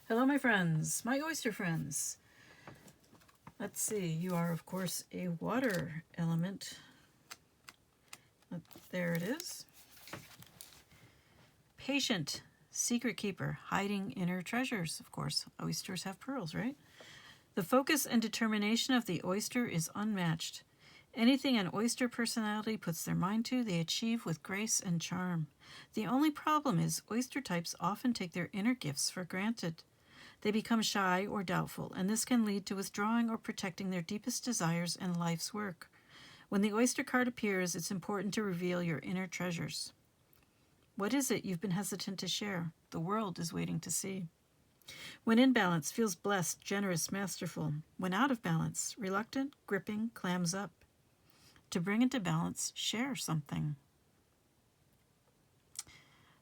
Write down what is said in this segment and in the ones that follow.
Hello, my friends, my oyster friends. Let's see, you are, of course, a water element. There it is. Patient, secret keeper, hiding inner treasures. Of course, oysters have pearls, right? The focus and determination of the oyster is unmatched. Anything an oyster personality puts their mind to, they achieve with grace and charm. The only problem is oyster types often take their inner gifts for granted. They become shy or doubtful, and this can lead to withdrawing or protecting their deepest desires and life's work. When the oyster card appears, it's important to reveal your inner treasures. What is it you've been hesitant to share? The world is waiting to see. When in balance, feels blessed, generous, masterful. When out of balance, reluctant, gripping, clams up. To bring into balance, share something.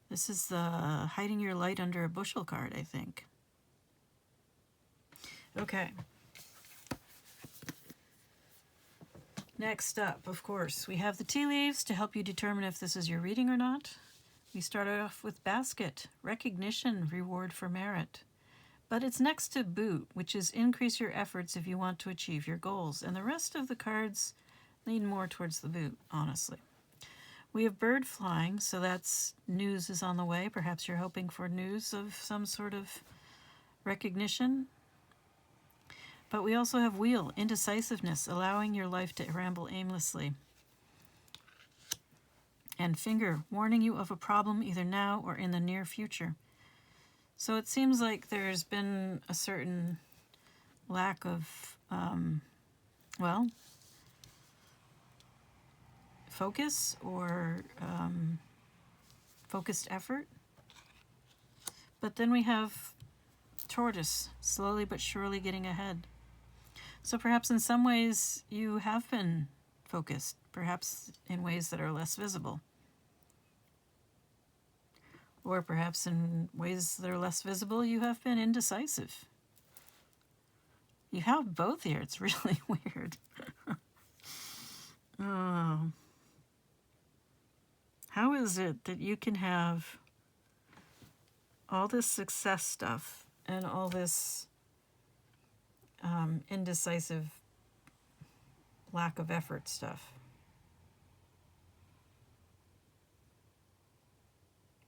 This is the hiding your light under a bushel card, I think. Okay. Next up, of course, we have the tea leaves to help you determine if this is your reading or not. We start off with basket, recognition, reward for merit. But it's next to boot, which is increase your efforts if you want to achieve your goals. And the rest of the cards lean more towards the boot, honestly. We have bird flying, so that's news is on the way. Perhaps you're hoping for news of some sort of recognition. But we also have wheel, indecisiveness, allowing your life to ramble aimlessly. And finger, warning you of a problem either now or in the near future. So it seems like there's been a certain lack of, focus or focused effort. But then we have tortoise, slowly but surely getting ahead. So perhaps in some ways you have been focused, perhaps in ways that are less visible. Or perhaps in ways that are less visible, you have been indecisive. You have both here. It's really weird. Oh. How is it that you can have all this success stuff and all this indecisive lack of effort stuff?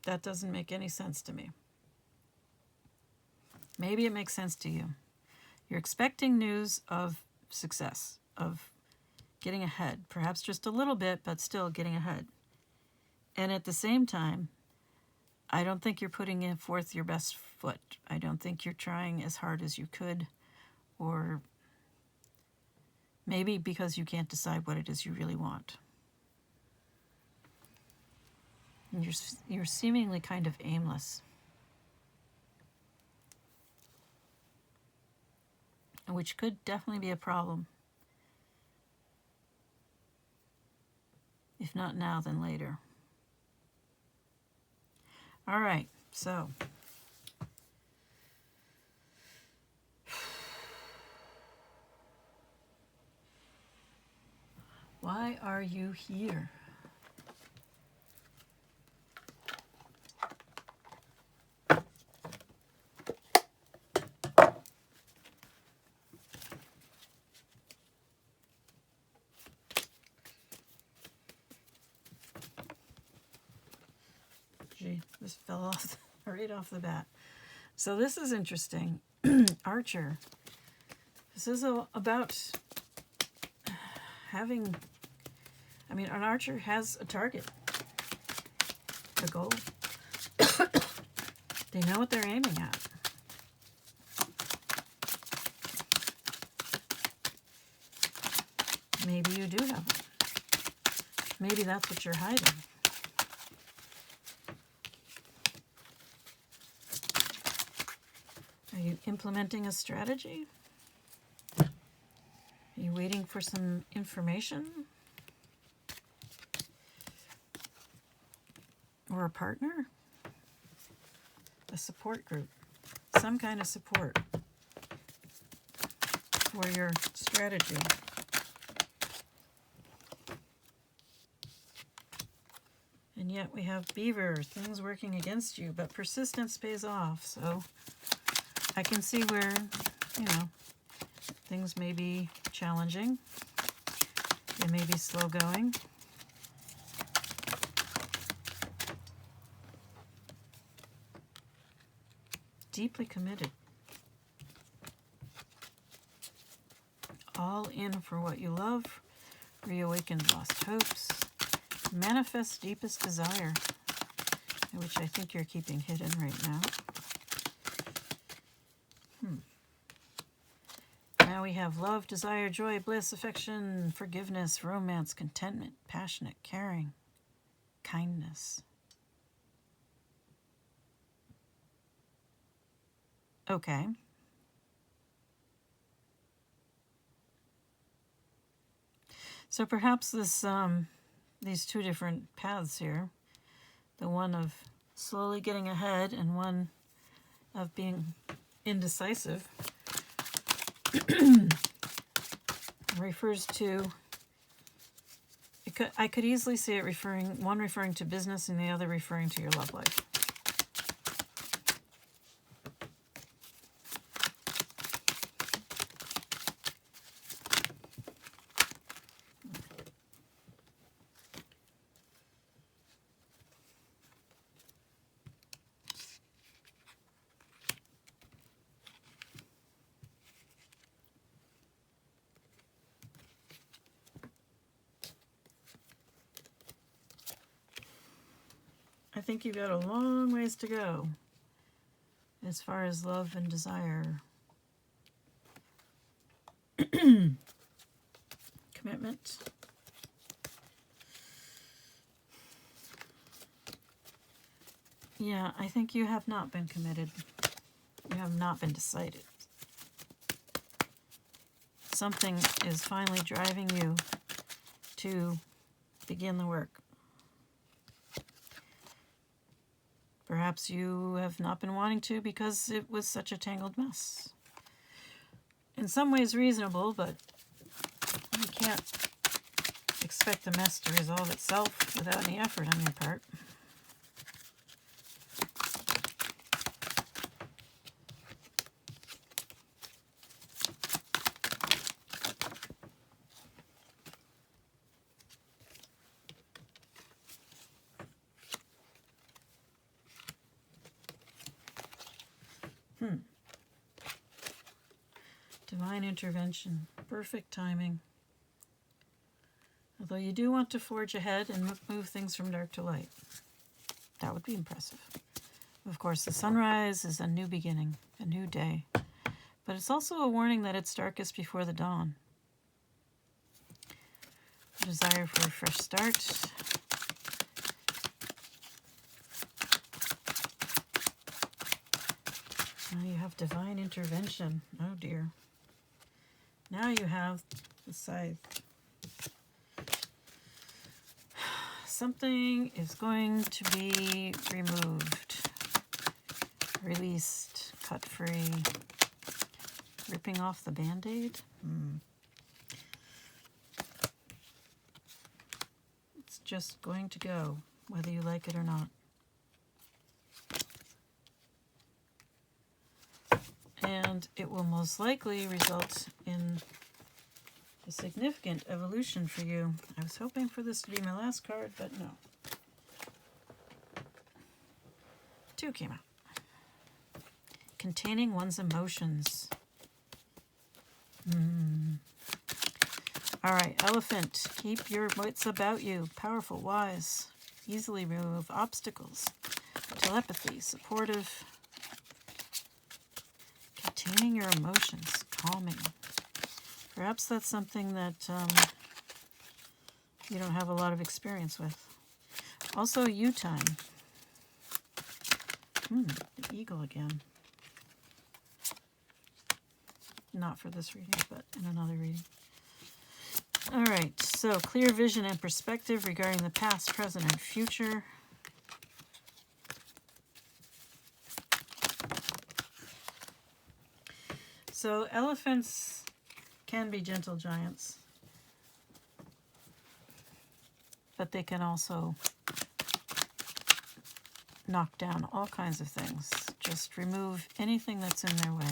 That doesn't make any sense to me. Maybe it makes sense to you. You're expecting news of success, of getting ahead, perhaps just a little bit, but still getting ahead. And at the same time, I don't think you're putting forth your best foot. I don't think you're trying as hard as you could, or maybe because you can't decide what it is you really want. And you're seemingly kind of aimless, which could definitely be a problem. If not now, then later. All right, so why are you here? Gee, this fell off right off the bat. So this is interesting. Archer. This is about having, an archer has a target, a goal. They know what they're aiming at. Maybe you do have it. Maybe that's what you're hiding. Are you implementing a strategy? Are you waiting for some information? Or a partner? A support group. Some kind of support for your strategy. And yet we have beaver, things working against you, but persistence pays off. So I can see where, you know, things may be challenging. They may be slow going. Deeply committed. All in for what you love. Reawaken lost hopes. Manifest deepest desire, which I think you're keeping hidden right now. Now we have love, desire, joy, bliss, affection, forgiveness, romance, contentment, passionate, caring, kindness. Okay. So perhaps this these two different paths here, the one of slowly getting ahead and one of being indecisive, refers to, I could easily see it one referring to business and the other referring to your love life. I think you've got a long ways to go as far as love and desire. Commitment. Yeah, I think you have not been committed. You have not been decided. Something is finally driving you to begin the work. Perhaps you have not been wanting to because it was such a tangled mess. In some ways reasonable, but you can't expect the mess to resolve itself without any effort on your part. Divine intervention, perfect timing. Although you do want to forge ahead and move things from dark to light. That would be impressive. Of course, the sunrise is a new beginning, a new day. But it's also a warning that it's darkest before the dawn. A desire for a fresh start. Now you have divine intervention. Oh dear. Now you have the scythe. Something is going to be removed, released, cut free, ripping off the Band-Aid. It's just going to go, whether you like it or not. And it will most likely result in a significant evolution for you. I was hoping for this to be my last card, but no. 2 came out. Containing one's emotions. All right, Elephant. Keep your wits about you. Powerful, wise. Easily remove obstacles. Telepathy. Supportive. Containing your emotions, calming. Perhaps that's something that you don't have a lot of experience with. Also, you time. The eagle again. Not for this reading, but in another reading. All right, so clear vision and perspective regarding the past, present, and future. So elephants can be gentle giants, but they can also knock down all kinds of things. Just remove anything that's in their way.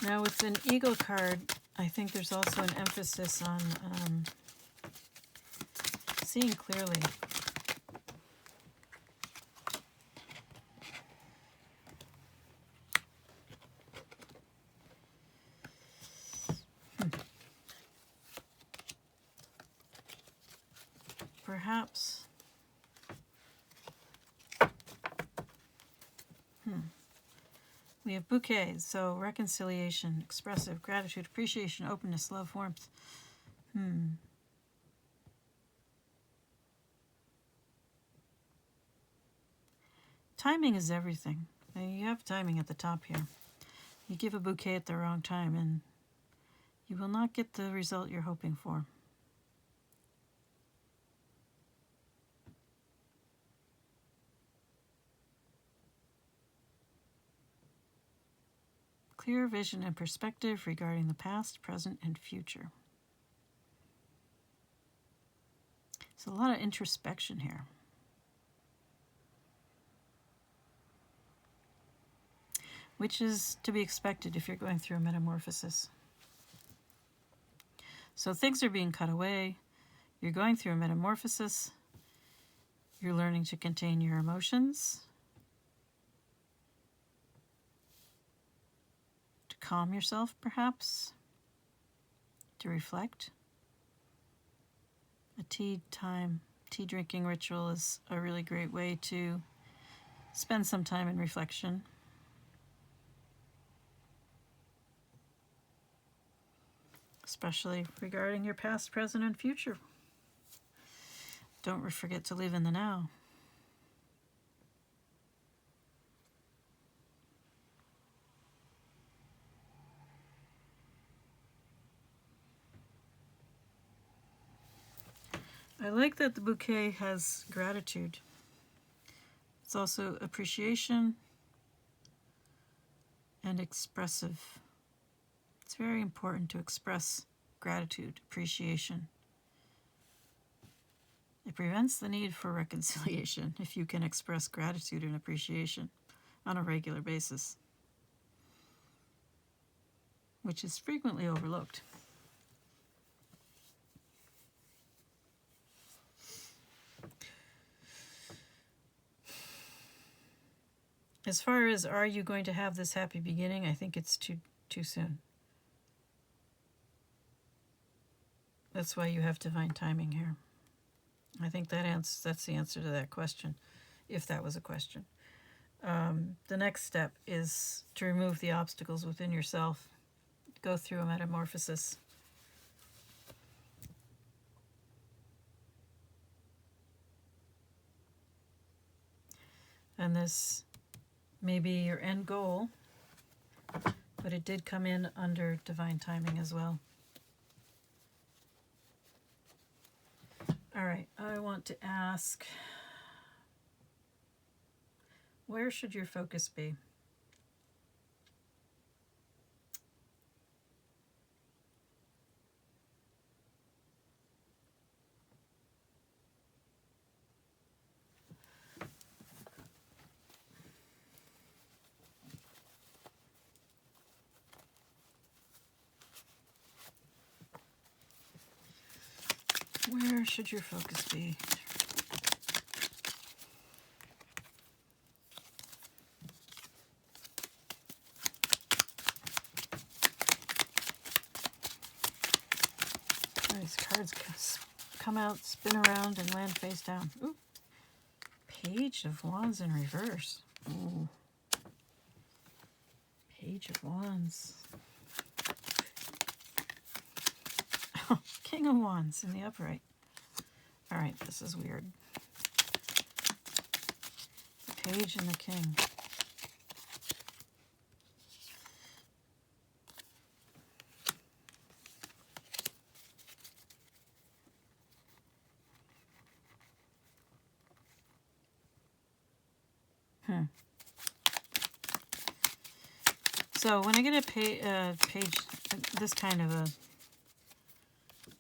Now with an Eagle card, I think there's also an emphasis on seeing clearly. Perhaps. We have bouquets, so reconciliation, expressive, gratitude, appreciation, openness, love, warmth. Timing is everything. And you have timing at the top here. You give a bouquet at the wrong time and you will not get the result you're hoping for. Clear vision and perspective regarding the past, present, and future. There's a lot of introspection here. Which is to be expected if you're going through a metamorphosis. So things are being cut away. You're going through a metamorphosis. You're learning to contain your emotions. Calm yourself, perhaps, to reflect. A tea drinking ritual is a really great way to spend some time in reflection. Especially regarding your past, present, and future. Don't forget to live in the now. I like that the bouquet has gratitude. It's also appreciation and expressive. It's very important to express gratitude, appreciation. It prevents the need for reconciliation if you can express gratitude and appreciation on a regular basis, which is frequently overlooked. As far as are you going to have this happy beginning, I think it's too soon. That's why you have divine timing here. I think that's the answer to that question, if that was a question. The next step is to remove the obstacles within yourself, go through a metamorphosis. And this may be your end goal, but it did come in under divine timing as well. All right, I want to ask, where should your focus be? Where should your focus be? These cards come out, spin around, and land face down. Ooh. Page of Wands in reverse. Ooh. Page of Wands. Oh, King of Wands in the upright. All right, this is weird. The Page and the King. So when I get a page, this kind of a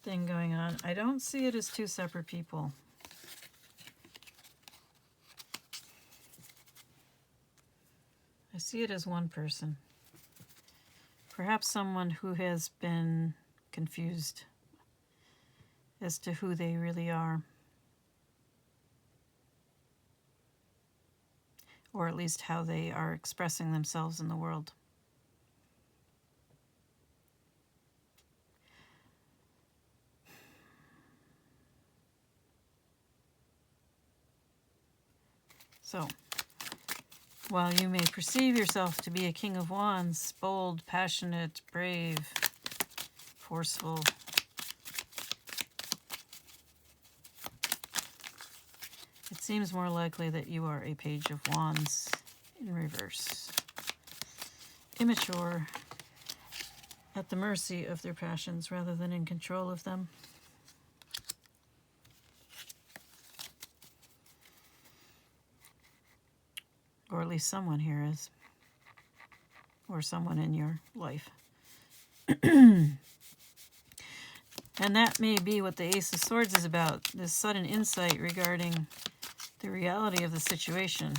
thing going on, I don't see it as two separate people. I see it as one person. Perhaps someone who has been confused as to who they really are. Or at least how they are expressing themselves in the world. So, while you may perceive yourself to be a King of Wands, bold, passionate, brave, forceful, it seems more likely that you are a Page of Wands in reverse. Immature, at the mercy of their passions rather than in control of them. Or at least someone here is. Or someone in your life. And that may be what the Ace of Swords is about. This sudden insight regarding the reality of the situation.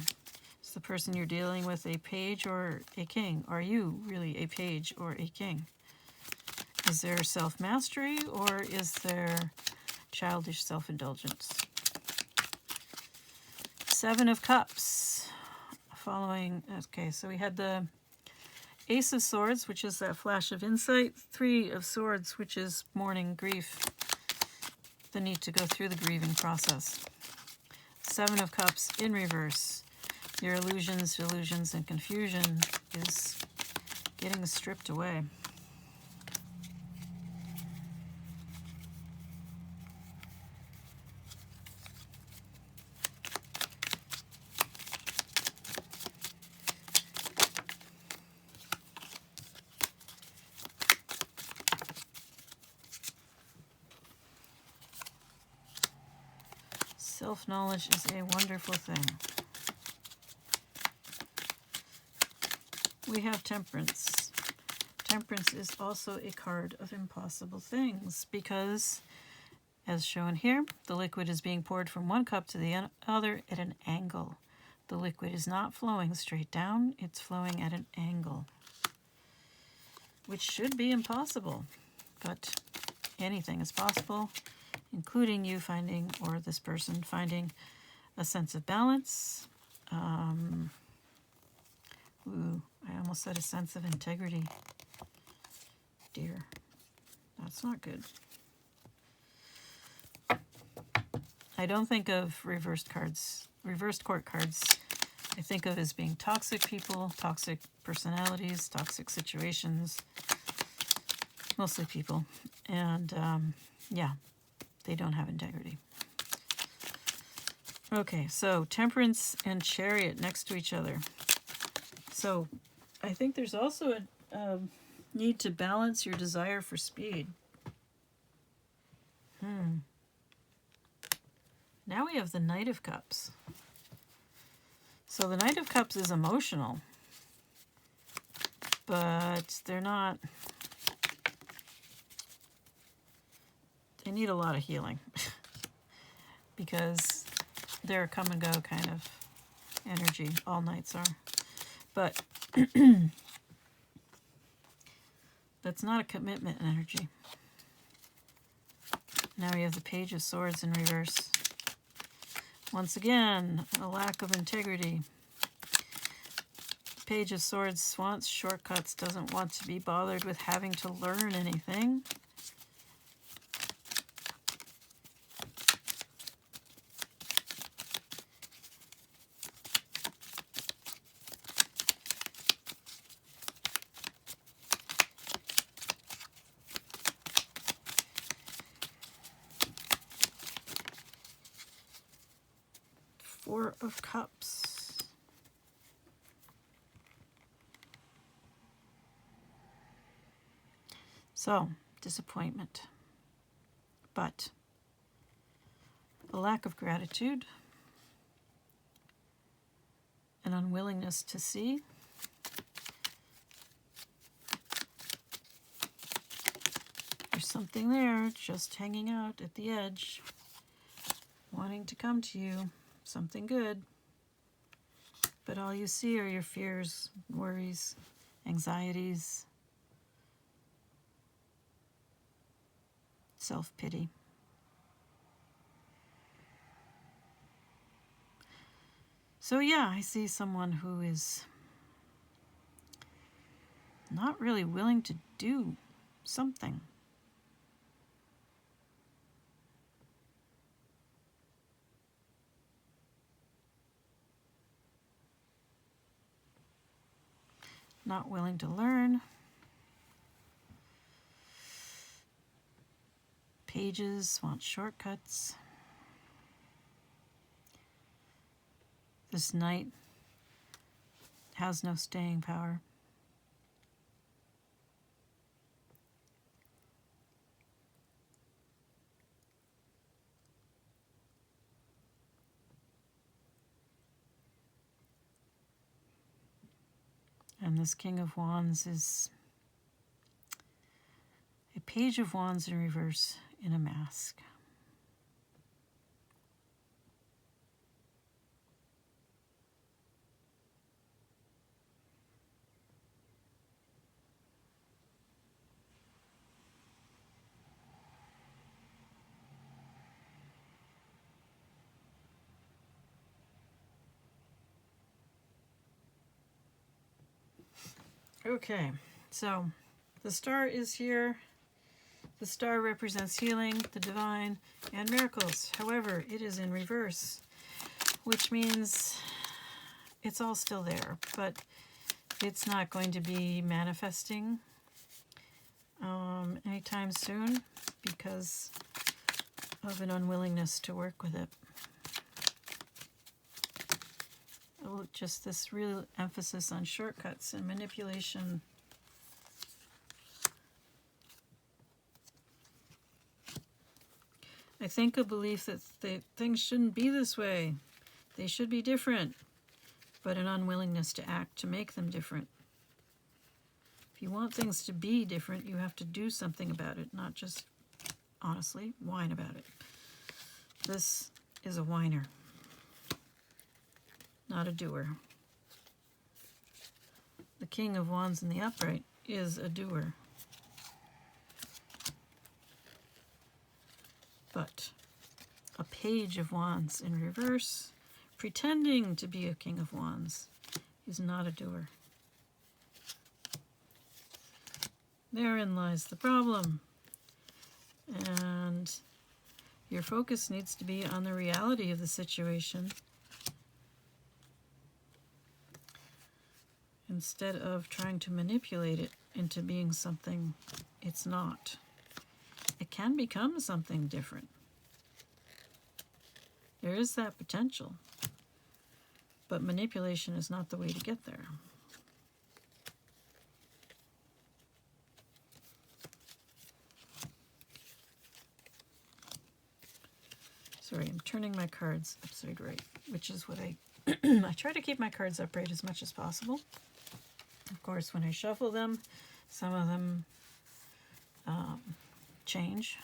Is the person you're dealing with a page or a king? Are you really a page or a king? Is there self-mastery or is there childish self-indulgence? Seven of Cups. Following, okay, so we had the Ace of Swords, which is that flash of insight. Three of Swords, which is mourning, grief, the need to go through the grieving process. Seven of Cups in reverse. Your illusions, delusions, and confusion is getting stripped away. Self-knowledge is a wonderful thing. We have Temperance. Temperance is also a card of impossible things because, as shown here, the liquid is being poured from one cup to the other at an angle. The liquid is not flowing straight down, it's flowing at an angle, which should be impossible, but anything is possible, including you finding, or this person finding, a sense of balance. I almost said a sense of integrity. Dear, that's not good. I don't think of reversed court cards. I think of as being toxic people, toxic personalities, toxic situations, mostly people. And yeah, they don't have integrity. Okay, so Temperance and Chariot next to each other. So I think there's also a need to balance your desire for speed. Now we have the Knight of Cups. So the Knight of Cups is emotional, but they're not, they need a lot of healing because they're a come and go kind of energy. All knights are. But that's not a commitment energy. Now we have the Page of Swords in reverse. Once again, a lack of integrity. Page of Swords wants shortcuts, doesn't want to be bothered with having to learn anything. Four of Cups. So, disappointment. But a lack of gratitude. an unwillingness to see. There's something there just hanging out at the edge, wanting to come to you, something good. But all you see are your fears, worries, anxieties, self-pity. So yeah, I see someone who is not really willing to do something. Not willing to learn. Pages want shortcuts. This knight has no staying power. And this King of Wands is a Page of Wands in reverse in a mask. Okay, so the star is here. The star represents healing, the divine, and miracles. However, it is in reverse, which means it's all still there, but it's not going to be manifesting anytime soon because of an unwillingness to work with it. Just this real emphasis on shortcuts and manipulation. I think a belief that things shouldn't be this way. They should be different, but an unwillingness to act to make them different. If you want things to be different, you have to do something about it, not just, honestly, whine about it. This is a whiner, not a doer. The King of Wands in the upright is a doer. But a Page of Wands in reverse, pretending to be a King of Wands, is not a doer. Therein lies the problem. And your focus needs to be on the reality of the situation instead of trying to manipulate it into being something it's not. It can become something different. There is that potential, but manipulation is not the way to get there. Sorry, I'm turning my cards upside right, which is what I try to keep my cards upright as much as possible. Of course, when I shuffle them, some of them change,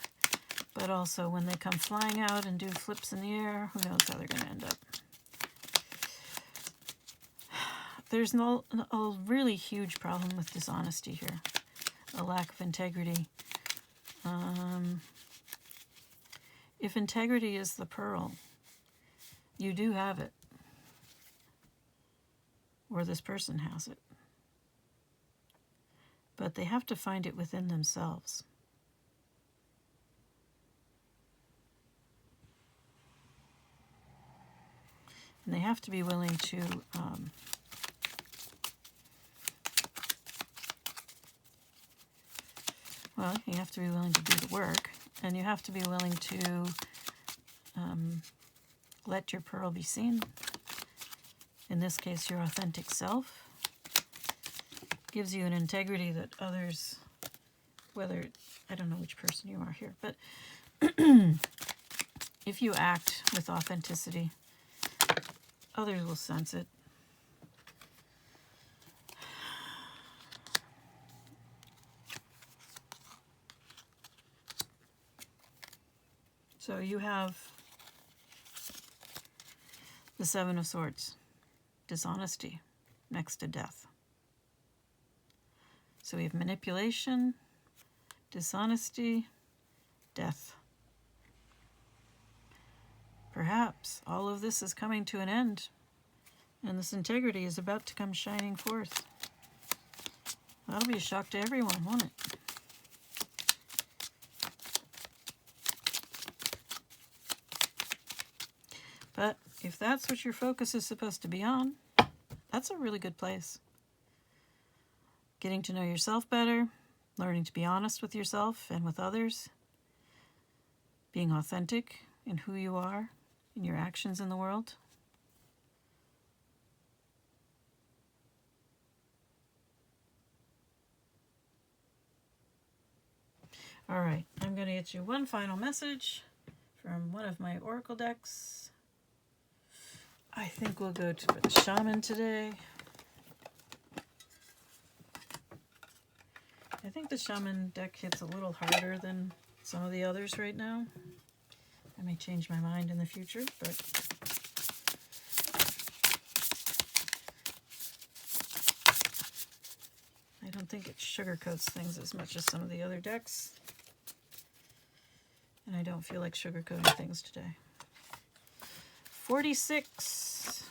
but also when they come flying out and do flips in the air, who knows how they're going to end up. There's a really huge problem with dishonesty here, a lack of integrity. If integrity is the pearl, you do have it, or this person has it, but they have to find it within themselves. And they have to be willing to well, you have to be willing to do the work, and you have to be willing to let your pearl be seen. In this case, your authentic self gives you an integrity that others, whether, I don't know which person you are here, but if you act with authenticity, others will sense it. So you have the Seven of Swords, dishonesty, next to death. So we have manipulation, dishonesty, death. Perhaps all of this is coming to an end, and this integrity is about to come shining forth. That'll be a shock to everyone, won't it? But if that's what your focus is supposed to be on, that's a really good place. Getting to know yourself better, learning to be honest with yourself and with others, being authentic in who you are, in your actions in the world. All right, I'm going to get you one final message from one of my oracle decks. I think we'll go to the Shaman today. I think the Shaman deck hits a little harder than some of the others right now. I may change my mind in the future, but I don't think it sugarcoats things as much as some of the other decks. And I don't feel like sugarcoating things today. 46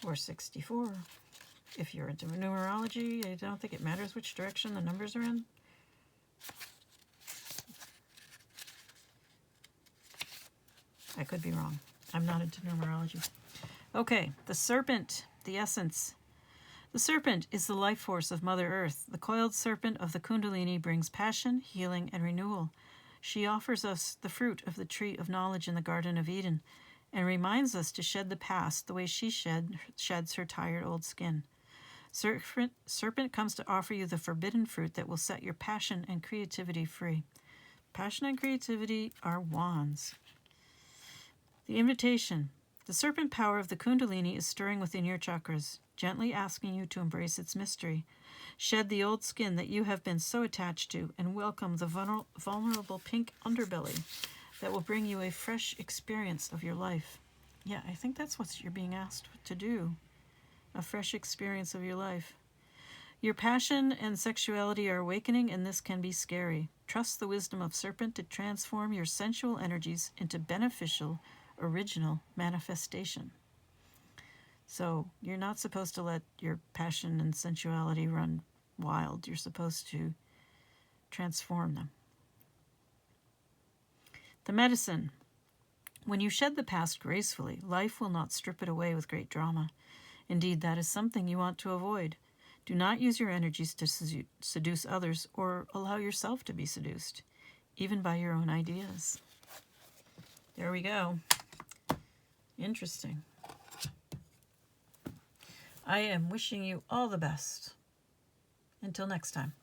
or 64. If you're into numerology, I don't think it matters which direction the numbers are in. I could be wrong. I'm not into numerology. Okay, the serpent, the essence. The serpent is the life force of Mother Earth. The coiled serpent of the Kundalini brings passion, healing, and renewal. She offers us the fruit of the tree of knowledge in the Garden of Eden and reminds us to shed the past the way she sheds her tired old skin. Serpent comes to offer you the forbidden fruit that will set your passion and creativity free. Passion and creativity are wands. The invitation. The serpent power of the Kundalini is stirring within your chakras, gently asking you to embrace its mystery. Shed the old skin that you have been so attached to and welcome the vulnerable pink underbelly that will bring you a fresh experience of your life. Yeah, I think that's what you're being asked to do. A fresh experience of your life. Your passion and sexuality are awakening, and this can be scary. Trust the wisdom of serpent to transform your sensual energies into beneficial, original manifestation. So you're not supposed to let your passion and sensuality run wild. You're supposed to transform them. The medicine. When you shed the past gracefully, life will not strip it away with great drama. Indeed, that is something you want to avoid. Do not use your energies to seduce others or allow yourself to be seduced, even by your own ideas. There we go. Interesting. I am wishing you all the best. Until next time.